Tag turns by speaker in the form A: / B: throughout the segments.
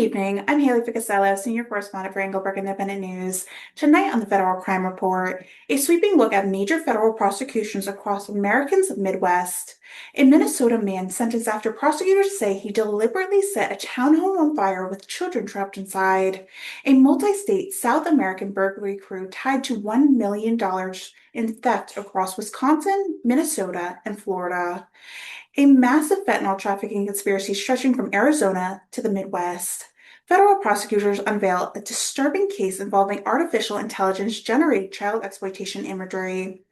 A: evening. I'm Haylee Ficuciello, Senior Correspondent for Englebrook Independent News. Tonight on the Federal Crime Report, a sweeping look at major federal prosecutions across America's Midwest. A Minnesota man sentenced after prosecutors say he deliberately set a townhome on fire with children trapped inside. A multi-state South American burglary crew tied to $1 million in theft across Wisconsin, Minnesota, and Florida. A massive fentanyl trafficking conspiracy stretching from Arizona to the Midwest. Federal prosecutors unveil a disturbing case involving artificial intelligence generated child exploitation imagery.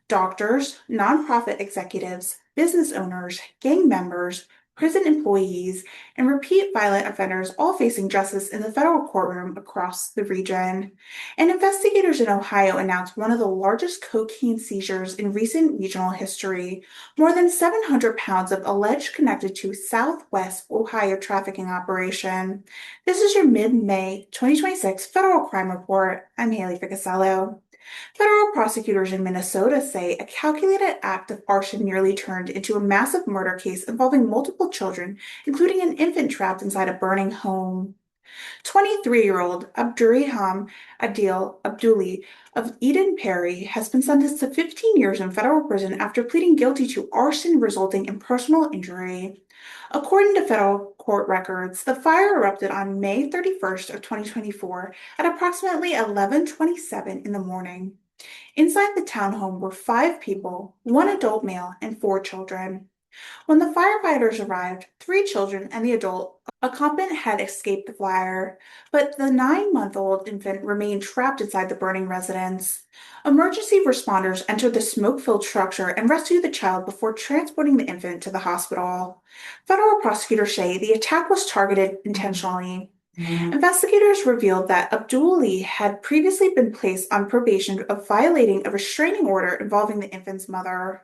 A: Doctors, nonprofit executives, business owners, gang members, prison employees, and repeat violent offenders all facing justice in the federal courtroom across the region. And investigators in Ohio announced one of the largest cocaine seizures in recent regional history, more than 700 pounds of alleged connected to Southwest Ohio trafficking operation. This is your mid-May 2026 Federal Crime Report. I'm Haylee Ficuciello. Federal prosecutors in Minnesota say a calculated act of arson nearly turned into a massive murder case involving multiple children, including an infant trapped inside a burning home. 23-year-old Abdurrahim Adil Abduli of Eden Prairie has been sentenced to 15 years in federal prison after pleading guilty to arson resulting in personal injury. According to federal court records, the fire erupted on May 31st of 2024 at approximately 11:27 in the morning. Inside the townhome were 5 people, 1 adult male and 4 children. When the firefighters arrived, 3 children and the adult occupant had escaped the fire, but the 9-month-old infant remained trapped inside the burning residence. Emergency responders entered the smoke-filled structure and rescued the child before transporting the infant to the hospital. Federal prosecutors say the attack was targeted intentionally. Investigators revealed that Abduli had previously been placed on probation of violating a restraining order involving the infant's mother.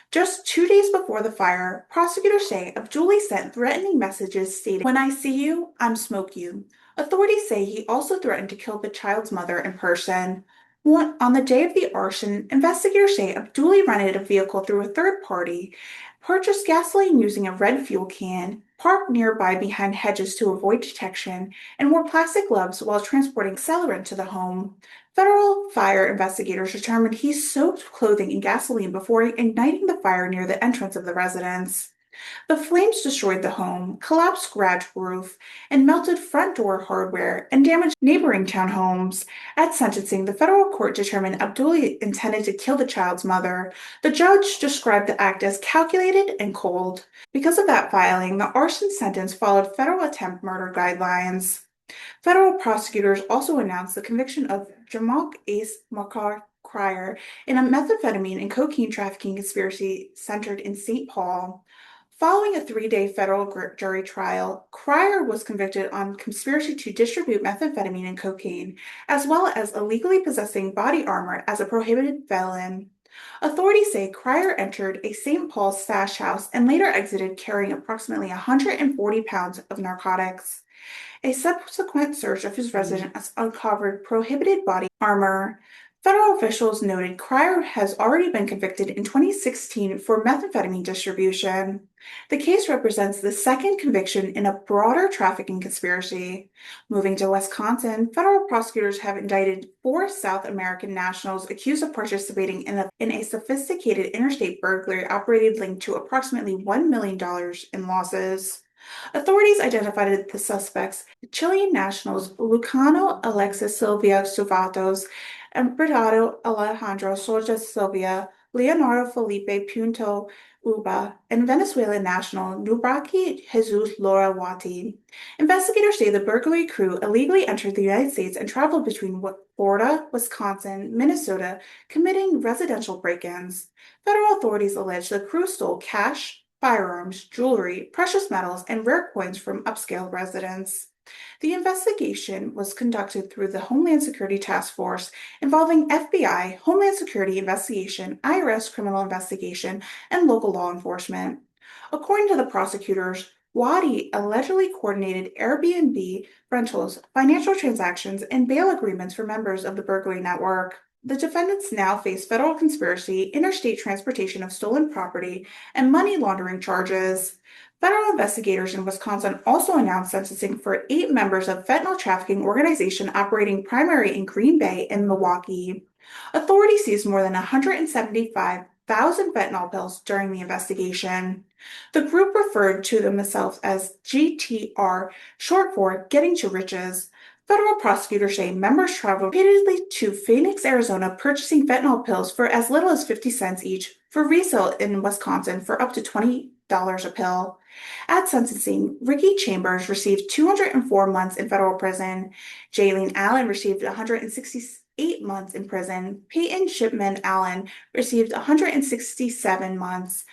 A: Just 2 days before the fire, prosecutors say Abduli sent threatening messages stating, "When I see you, I'm smoke you." Authorities say he also threatened to kill the child's mother in person. On the day of the arson, investigators say Abduli rented a vehicle through a third party, purchased gasoline using a red fuel can, parked nearby behind hedges to avoid detection, and wore plastic gloves while transporting accelerant to the home. Federal fire investigators determined he soaked clothing in gasoline before igniting the fire near the entrance of the residence. The flames destroyed the home, collapsed garage roof, and melted front door hardware and damaged neighboring townhomes. At sentencing, the federal court determined Abduli intended to kill the child's mother. The judge described the act as calculated and cold. Because of that filing, the arson sentence followed federal attempt murder guidelines. Federal prosecutors also announced the conviction of Jamal Ace Makar Cryer in a methamphetamine and cocaine trafficking conspiracy centered in St. Paul. Following a 3-day federal jury trial, Cryer was convicted on conspiracy to distribute methamphetamine and cocaine, as well as illegally possessing body armor as a prohibited felon. Authorities say Cryer entered a St. Paul stash house and later exited carrying approximately 140 pounds of narcotics. A subsequent search of his residence uncovered prohibited body armor. Federal officials noted Cryer has already been convicted in 2016 for methamphetamine distribution. The case represents the second conviction in a broader trafficking conspiracy. Moving to Wisconsin, federal prosecutors have indicted 4 South American nationals accused of participating in a sophisticated interstate burglary operated linked to approximately $1 million in losses. Authorities identified the suspects, the Chilean nationals Lucano Alexis Silvia Suvatos and Bernardo Alejandro Soja Silvia, Leonardo Felipe Punto Uba, and Venezuelan national Nubraki Jesus Laura Wati. Investigators say the burglary crew illegally entered the United States and traveled between Florida, Wisconsin, Minnesota, committing residential break-ins. Federal authorities allege the crew stole cash, firearms, jewelry, precious metals, and rare coins from upscale residents. The investigation was conducted through the Homeland Security Task Force involving FBI, Homeland Security Investigation, IRS Criminal Investigation, and local law enforcement. According to the prosecutors, Wadi allegedly coordinated Airbnb rentals, financial transactions, and bail agreements for members of the burglary network. The defendants now face federal conspiracy, interstate transportation of stolen property, and money laundering charges. Federal investigators in Wisconsin also announced sentencing for 8 members of fentanyl trafficking organization operating primarily in Green Bay and Milwaukee. Authorities seized more than 175,000 fentanyl pills during the investigation. The group referred to themselves as GTR, short for Getting to Riches. Federal prosecutors say members traveled repeatedly to Phoenix, Arizona, purchasing fentanyl pills for as little as 50 cents each for resale in Wisconsin for up to $20 a pill. At sentencing, Ricky Chambers received 204 months in federal prison. Jaylene Allen received 168 months in prison. Peyton Shipman Allen received 167 months.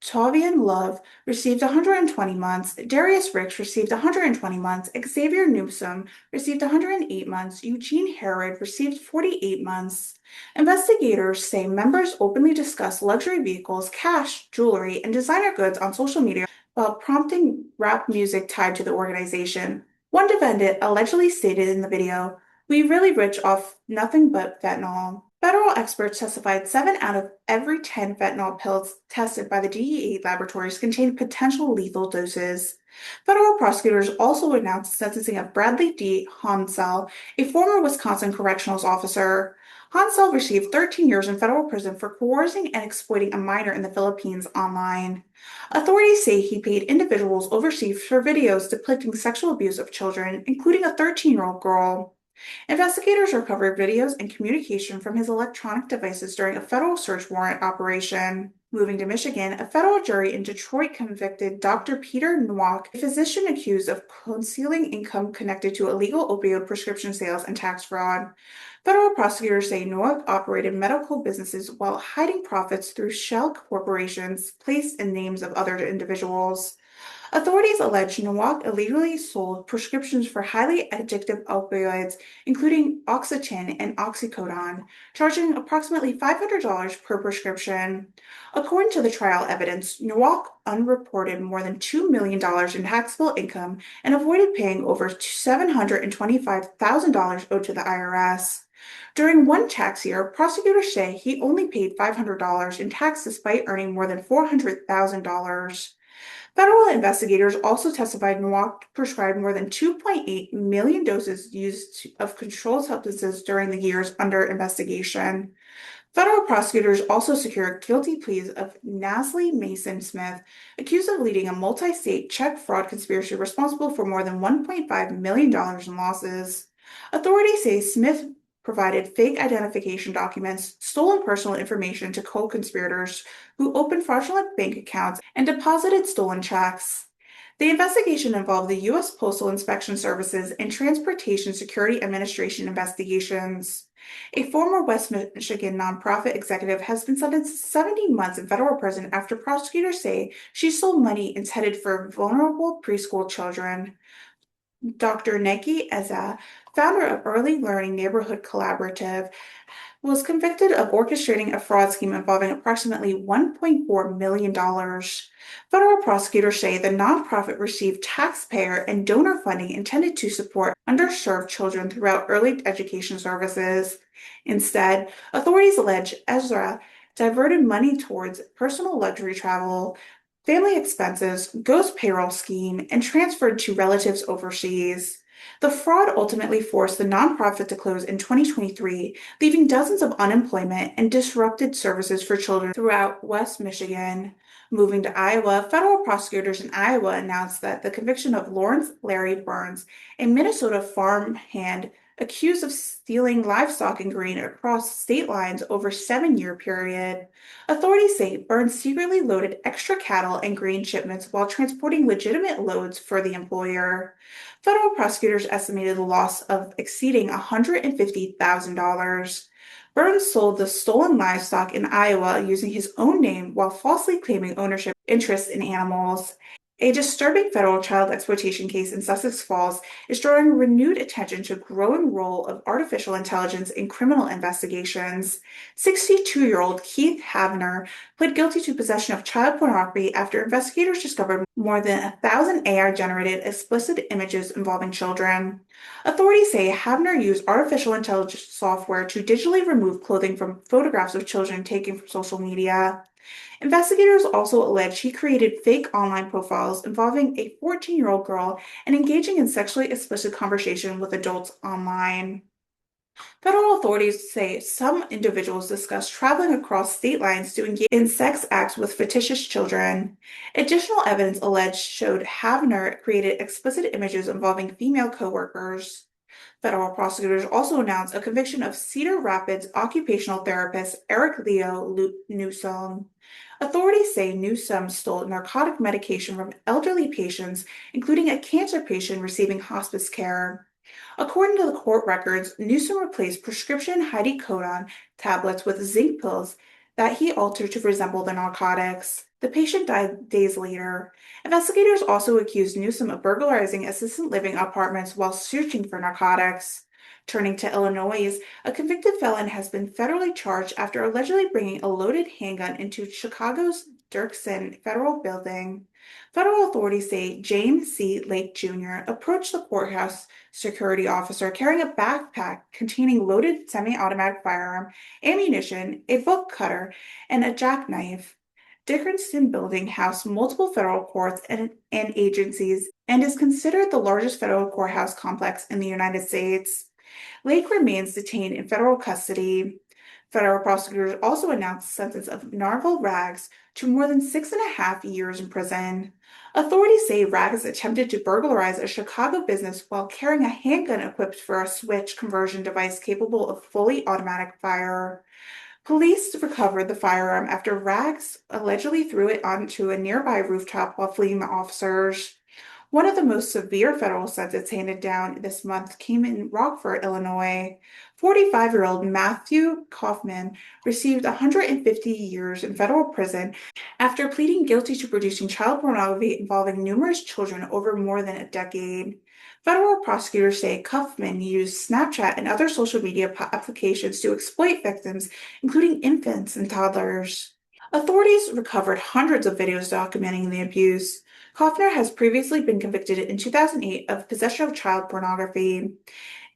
A: Tavian Love received 120 months. Darius Ricks received 120 months. Xavier Newsom received 108 months. Eugene Herod received 48 months. Investigators say members openly discussed luxury vehicles, cash, jewelry, and designer goods on social media while prompting rap music tied to the organization. One defendant allegedly stated in the video, "We really rich off nothing but fentanyl." Federal experts testified 7 out of every 10 fentanyl pills tested by the DEA laboratories contained potential lethal doses. Federal prosecutors also announced the sentencing of Bradley D. Hansel, a former Wisconsin correctional officer. Hansel received 13 years in federal prison for coercing and exploiting a minor in the Philippines online. Authorities say he paid individuals overseas for videos depicting sexual abuse of children, including a 13-year-old girl. Investigators recovered videos and communication from his electronic devices during a federal search warrant operation. Moving to Michigan, a federal jury in Detroit convicted Dr. Peter Nowak, a physician accused of concealing income connected to illegal opioid prescription sales and tax fraud. Federal prosecutors say Nowak operated medical businesses while hiding profits through shell corporations placed in names of other individuals. Authorities allege Nowak illegally sold prescriptions for highly addictive opioids, including Oxycontin and Oxycodone, charging approximately $500 per prescription. According to the trial evidence, Nowak unreported more than $2 million in taxable income and avoided paying over $725,000 owed to the IRS. During one tax year, prosecutors say he only paid $500 in tax despite earning more than $400,000. Federal investigators also testified Nowak prescribed more than 2.8 million doses used of controlled substances during the years under investigation. Federal prosecutors also secured guilty pleas of Naslie Mason Smith, accused of leading a multi-state check fraud conspiracy responsible for more than $1.5 million in losses. Authorities say Smith provided fake identification documents, stolen personal information to co-conspirators who opened fraudulent bank accounts and deposited stolen checks. The investigation involved the U.S. Postal Inspection Services and Transportation Security Administration investigations. A former West Michigan nonprofit executive has been sentenced to 70 months in federal prison after prosecutors say she sold money intended for vulnerable preschool children. Dr. Neki Eza, founder of Early Learning Neighborhood Collaborative, was convicted of orchestrating a fraud scheme involving approximately $1.4 million. Federal prosecutors say the nonprofit received taxpayer and donor funding intended to support underserved children throughout early education services. Instead, authorities allege Ezra diverted money towards personal luxury travel, family expenses, ghost payroll scheme, and transferred to relatives overseas. The fraud ultimately forced the nonprofit to close in 2023, leaving dozens of unemployment and disrupted services for children throughout West Michigan. Moving to Iowa, federal prosecutors in Iowa announced that the conviction of Lawrence Larry Burns, a Minnesota farmhand accused of stealing livestock and grain across state lines over a 7-year period. Authorities say Burns secretly loaded extra cattle and grain shipments while transporting legitimate loads for the employer. Federal prosecutors estimated the loss of exceeding $150,000. Burns sold the stolen livestock in Iowa using his own name while falsely claiming ownership interests in animals. A disturbing federal child exploitation case in Sussex Falls is drawing renewed attention to the growing role of artificial intelligence in criminal investigations. 62-year-old Keith Havner pled guilty to possession of child pornography after investigators discovered more than 1,000 AI-generated explicit images involving children. Authorities say Havner used artificial intelligence software to digitally remove clothing from photographs of children taken from social media. Investigators also allege he created fake online profiles involving a 14-year-old girl and engaging in sexually explicit conversation with adults online. Federal authorities say some individuals discussed traveling across state lines to engage in sex acts with fictitious children. Additional evidence alleged showed Havner created explicit images involving female coworkers. Federal prosecutors also announced a conviction of Cedar Rapids occupational therapist Eric Newsom. Authorities say Newsom stole narcotic medication from elderly patients, including a cancer patient receiving hospice care. According to the court records, Newsom replaced prescription hydrocodone tablets with zinc pills that he altered to resemble the narcotics. The patient died days later. Investigators also accused Newsom of burglarizing assisted living apartments while searching for narcotics. Turning to Illinois, a convicted felon has been federally charged after allegedly bringing a loaded handgun into Chicago's Dirksen Federal Building. Federal authorities say James C. Lake Jr. approached the courthouse security officer carrying a backpack containing loaded semi-automatic firearm, ammunition, a book cutter, and a jackknife. Dickinson Building housed multiple federal courts and agencies and is considered the largest federal courthouse complex in the United States. Lake remains detained in federal custody. Federal prosecutors also announced the sentence of Narvel Rags to more than 6.5 years in prison. Authorities say Rags attempted to burglarize a Chicago business while carrying a handgun equipped for a switch conversion device capable of fully automatic fire. Police recovered the firearm after Rags allegedly threw it onto a nearby rooftop while fleeing the officers. One of the most severe federal sentences handed down this month came in Rockford, Illinois. 45-year-old Matthew Kaufman received 150 years in federal prison after pleading guilty to producing child pornography involving numerous children over more than a decade. Federal prosecutors say Kaufman used Snapchat and other social media applications to exploit victims, including infants and toddlers. Authorities recovered hundreds of videos documenting the abuse. Kaufner has previously been convicted in 2008 of possession of child pornography.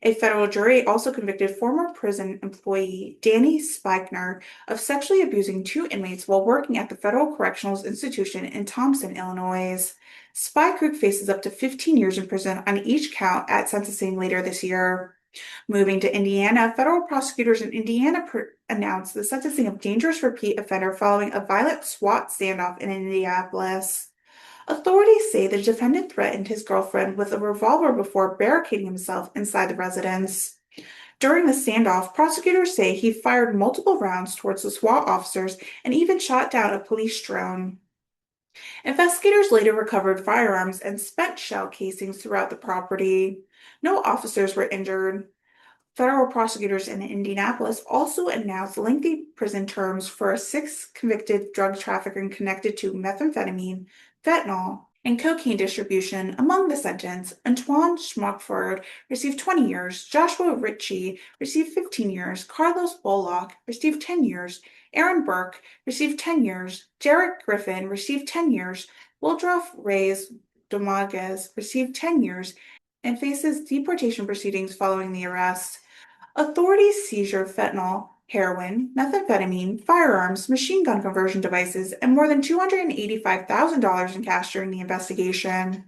A: A federal jury also convicted former prison employee Danny Spikner of sexually abusing two inmates while working at the Federal Correctional Institution in Thompson, Illinois. Spikner faces up to 15 years in prison on each count at sentencing later this year. Moving to Indiana, federal prosecutors in Indiana announced the sentencing of dangerous repeat offender following a violent SWAT standoff in Indianapolis. Authorities say the defendant threatened his girlfriend with a revolver before barricading himself inside the residence. During the standoff, prosecutors say he fired multiple rounds towards the SWAT officers and even shot down a police drone. Investigators later recovered firearms and spent shell casings throughout the property. No officers were injured. Federal prosecutors in Indianapolis also announced lengthy prison terms for a sixth convicted drug trafficker connected to methamphetamine, fentanyl, and cocaine distribution. Among the sentence, Antoine Schmuckford received 20 years, Joshua Ritchie received 15 years, Carlos Bollock received 10 years, Aaron Burke received 10 years, Derek Griffin received 10 years, Wildroff Reyes Dominguez received 10 years, and faces deportation proceedings following the arrest. Authorities seizure fentanyl, heroin, methamphetamine, firearms, machine gun conversion devices, and more than $285,000 in cash during the investigation.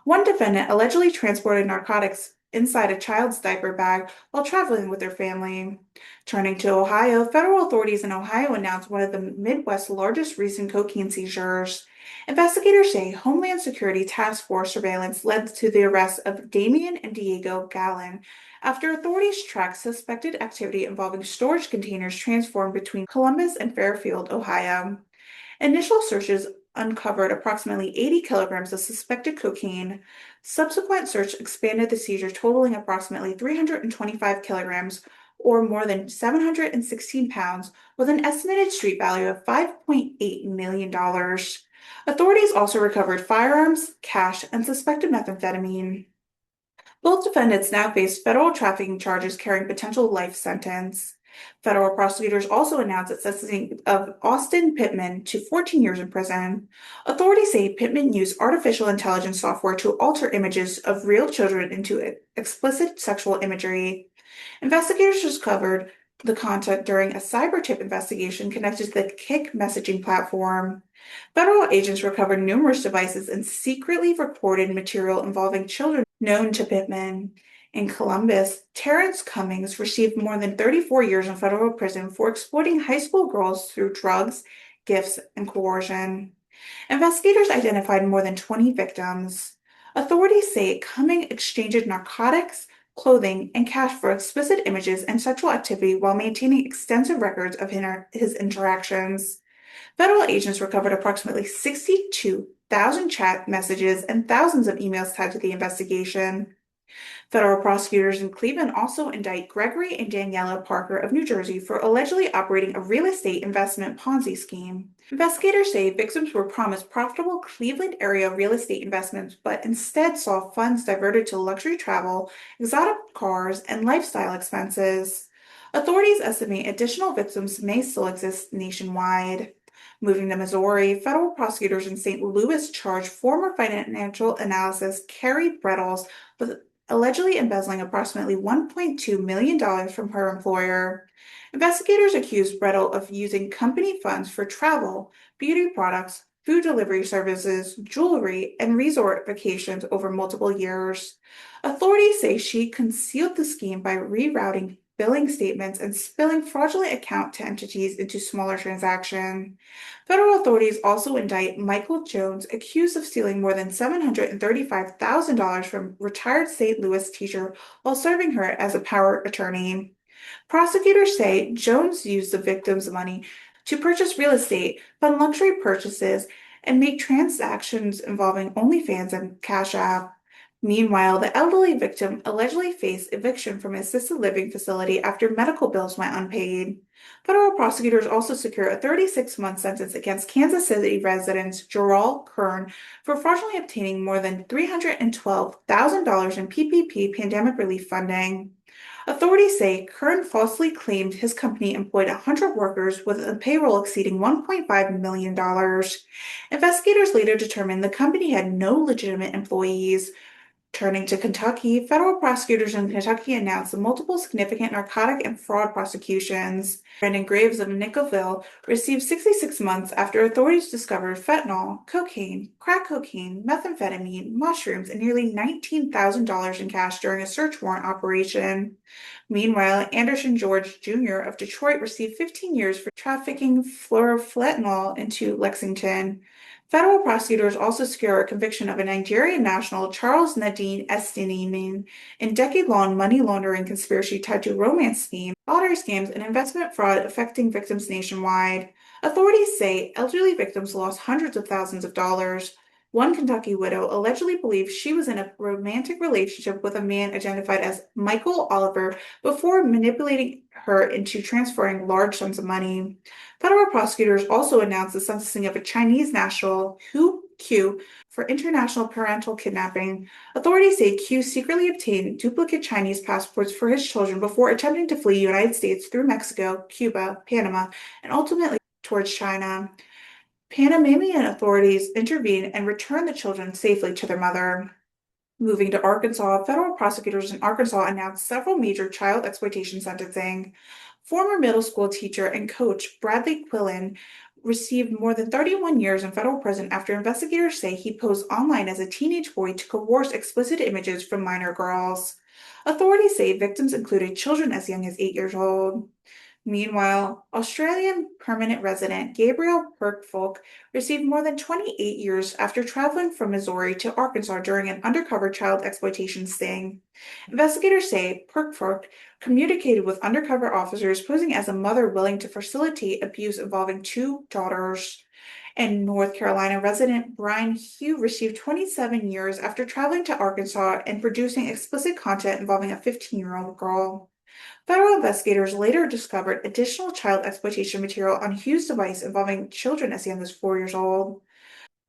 A: One defendant allegedly transported narcotics inside a child's diaper bag while traveling with their family. Turning to Ohio, federal authorities in Ohio announced one of the Midwest's largest recent cocaine seizures. Investigators say Homeland Security Task Force surveillance led to the arrest of Damian and Diego Gallen after authorities tracked suspected activity involving storage containers transformed between Columbus and Fairfield, Ohio. Initial searches uncovered approximately 80 kilograms of suspected cocaine. Subsequent search expanded the seizure, totaling approximately 325 kilograms, or more than 716 pounds, with an estimated street value of $5.8 million. Authorities also recovered firearms, cash, and suspected methamphetamine. Both defendants now face federal trafficking charges carrying potential life sentence. Federal prosecutors also announced the sentencing of Austin Pittman to 14 years in prison. Authorities say Pittman used artificial intelligence software to alter images of real children into explicit sexual imagery. Investigators discovered the content during a cyber tip investigation connected to the Kik messaging platform. Federal agents recovered numerous devices and secretly recorded material involving children known to Pittman. In Columbus, Terrence Cummings received more than 34 years in federal prison for exploiting high school girls through drugs, gifts, and coercion. Investigators identified more than 20 victims. Authorities say Cumming exchanged narcotics, clothing, and cash for explicit images and sexual activity while maintaining extensive records of his interactions. Federal agents recovered approximately 62,000 chat messages and thousands of emails tied to the investigation. Federal prosecutors in Cleveland also indict Gregory and Daniela Parker of New Jersey for allegedly operating a real estate investment Ponzi scheme. Investigators say victims were promised profitable Cleveland area real estate investments, but instead saw funds diverted to luxury travel, exotic cars, and lifestyle expenses. Authorities estimate additional victims may still exist nationwide. Moving to Missouri, federal prosecutors in St. Louis charged former financial analyst Carrie Brettles with allegedly embezzling approximately $1.2 million from her employer. Investigators accused Brettel of using company funds for travel, beauty products, food delivery services, jewelry, and resort vacations over multiple years. Authorities say she concealed the scheme by rerouting billing statements and spilling fraudulent account to entities into smaller transactions. Federal authorities also indict Michael Jones, accused of stealing more than $735,000 from retired St. Louis teacher while serving her as a power attorney. Prosecutors say Jones used the victim's money to purchase real estate, fund luxury purchases, and make transactions involving OnlyFans and Cash App. Meanwhile, the elderly victim allegedly faced eviction from an assisted living facility after medical bills went unpaid. Federal prosecutors also secured a 36-month sentence against Kansas City resident Gerald Kern for fraudulently obtaining more than $312,000 in PPP pandemic relief funding. Authorities say Kern falsely claimed his company employed 100 workers with a payroll exceeding $1.5 million. Investigators later determined the company had no legitimate employees. Turning to Kentucky, federal prosecutors in Kentucky announced multiple significant narcotic and fraud prosecutions. Brandon Graves of Nickelville received 66 months after authorities discovered fentanyl, cocaine, crack cocaine, methamphetamine, mushrooms, and nearly $19,000 in cash during a search warrant operation. Meanwhile, Anderson George Jr. of Detroit received 15 years for trafficking fluorofentanyl into Lexington. Federal prosecutors also secured a conviction of a Nigerian national, Charles Nadine Estinimin, in decade-long money laundering conspiracy tied to romance schemes, lottery scams, and investment fraud affecting victims nationwide. Authorities say elderly victims lost hundreds of thousands of dollars. One Kentucky widow allegedly believes she was in a romantic relationship with a man identified as Michael Oliver before manipulating her into transferring large sums of money. Federal prosecutors also announced the sentencing of a Chinese national, Hu Q, for international parental kidnapping. Authorities say Q secretly obtained duplicate Chinese passports for his children before attempting to flee the United States through Mexico, Cuba, Panama, and ultimately towards China. Panamanian authorities intervened and returned the children safely to their mother. Moving to Arkansas, federal prosecutors in Arkansas announced several major child exploitation sentencing. Former middle school teacher and coach Bradley Quillen received more than 31 years in federal prison after investigators say he posed online as a teenage boy to coerce explicit images from minor girls. Authorities say victims included children as young as 8 years old. Meanwhile, Australian permanent resident Gabriel Perkfolk received more than 28 years after traveling from Missouri to Arkansas during an undercover child exploitation sting. Investigators say Perkfolk communicated with undercover officers posing as a mother willing to facilitate abuse involving two daughters. And North Carolina resident Brian Hugh received 27 years after traveling to Arkansas and producing explicit content involving a 15-year-old girl. Federal investigators later discovered additional child exploitation material on Hughes' device involving children as young as 4 years old.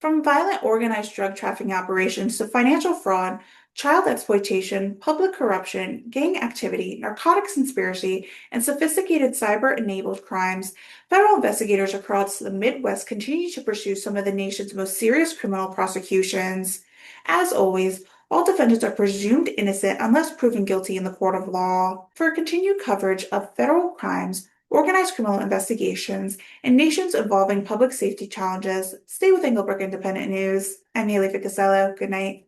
A: From violent organized drug trafficking operations to financial fraud, child exploitation, public corruption, gang activity, narcotics conspiracy, and sophisticated cyber-enabled crimes, federal investigators across the Midwest continue to pursue some of the nation's most serious criminal prosecutions. As always, All defendants are presumed innocent unless proven guilty in the court of law. For continued coverage of federal crimes, organized criminal investigations, and nations involving public safety challenges, stay with Englebrook Independent News. I'm Haylee Ficuciello. Good night.